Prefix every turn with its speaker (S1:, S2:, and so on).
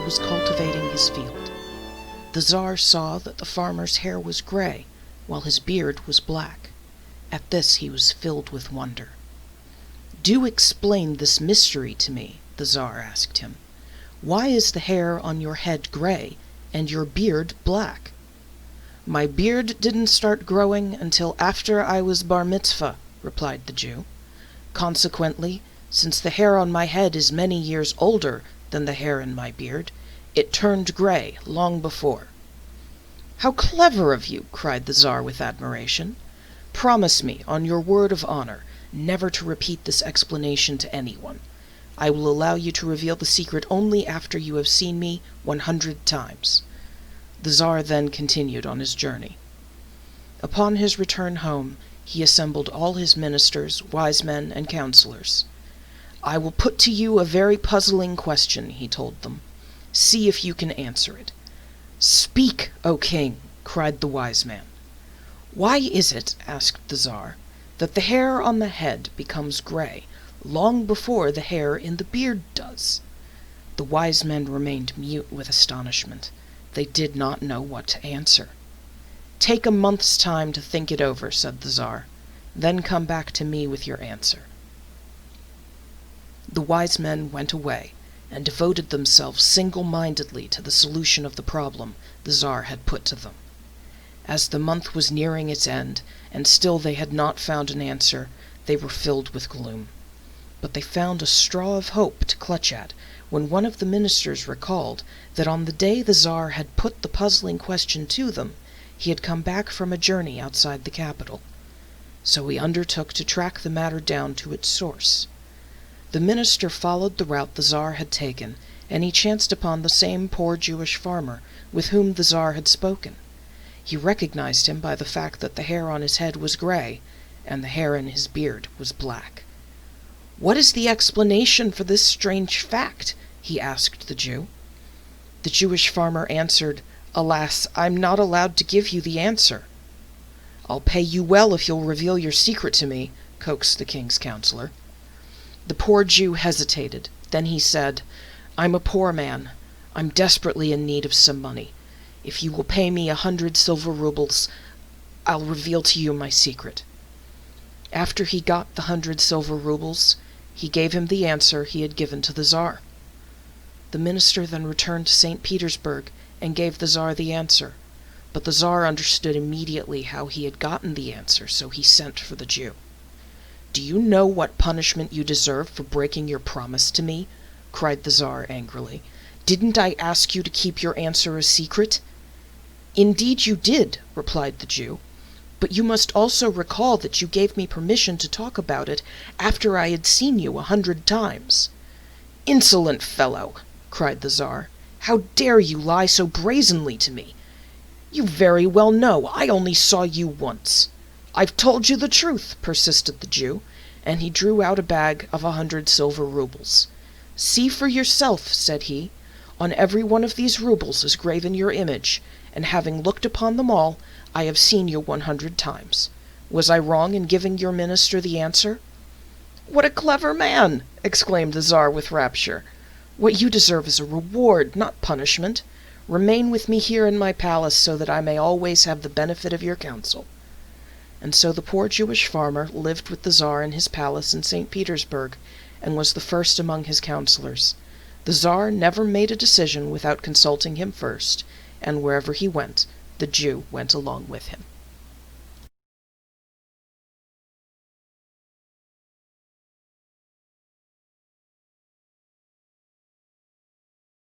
S1: who was cultivating his field. The Tsar saw that the farmer's hair was gray, while his beard was black. At this he was filled with wonder. "Do explain this mystery to me," the Tsar asked him. "Why is the hair on your head gray and your beard black?" "My beard didn't start growing until after I was bar mitzvah," replied the Jew. "Consequently, since the hair on my head is many years older than the hair in my beard, it turned gray long before." "How clever of you!" cried the Tsar with admiration. "Promise me, on your word of honor, never to repeat this explanation to anyone. I will allow you to reveal the secret only after you have seen me 100 times. The Tsar then continued on his journey. Upon his return home, he assembled all his ministers, wise men, and counselors. "I will put to you a very puzzling question," he told them. "See if you can answer it." "Speak, O king!" cried the wise man. "Why is it," asked the Tsar, "that the hair on the head becomes gray long before the hair in the beard does?" The wise men remained mute with astonishment. They did not know what to answer. "Take a month's time to think it over," said the Tsar. "Then come back to me with your answer." The wise men went away and devoted themselves single-mindedly to the solution of the problem the Tsar had put to them. As the month was nearing its end, and still they had not found an answer, they were filled with gloom. But they found a straw of hope to clutch at when one of the ministers recalled that on the day the Tsar had put the puzzling question to them, he had come back from a journey outside the capital. So he undertook to track the matter down to its source. The minister followed the route the Tsar had taken, and he chanced upon the same poor Jewish farmer with whom the Tsar had spoken. He recognized him by the fact that the hair on his head was gray, and the hair in his beard was black. "What is the explanation for this strange fact?" he asked the Jew. The Jewish farmer answered, "Alas, I'm not allowed to give you the answer." "I'll pay you well if you'll reveal your secret to me," coaxed the king's counselor. The poor Jew hesitated. Then he said, "I'm a poor man. I'm desperately in need of some money. If you will pay me 100 silver rubles, I'll reveal to you my secret." After he got the 100 silver rubles, he gave him the answer he had given to the Tsar. The minister then returned to St. Petersburg and gave the Tsar the answer. But the Tsar understood immediately how he had gotten the answer, so he sent for the Jew. "Do you know what punishment you deserve for breaking your promise to me?" cried the Tsar angrily. "Didn't I ask you to keep your answer a secret?" "Indeed you did," replied the Jew. "But you must also recall that you gave me permission to talk about it after I had seen you 100 times. "Insolent fellow!" cried the Tsar. "How dare you lie so brazenly to me? You very well know I only saw you once." "I've told you the truth," persisted the Jew, and he drew out a bag of 100 silver rubles. "See for yourself," said he. "On every one of these rubles is graven your image, and having looked upon them all, I have seen you 100 times. Was I wrong in giving your minister the answer?" "What a clever man!" exclaimed the Tsar with rapture. "What you deserve is a reward, not punishment. Remain with me here in my palace so that I may always have the benefit of your counsel." And so the poor Jewish farmer lived with the Tsar in his palace in St. Petersburg, and was the first among his counselors. The Tsar never made a decision without consulting him first, and wherever he went, the Jew went along with him.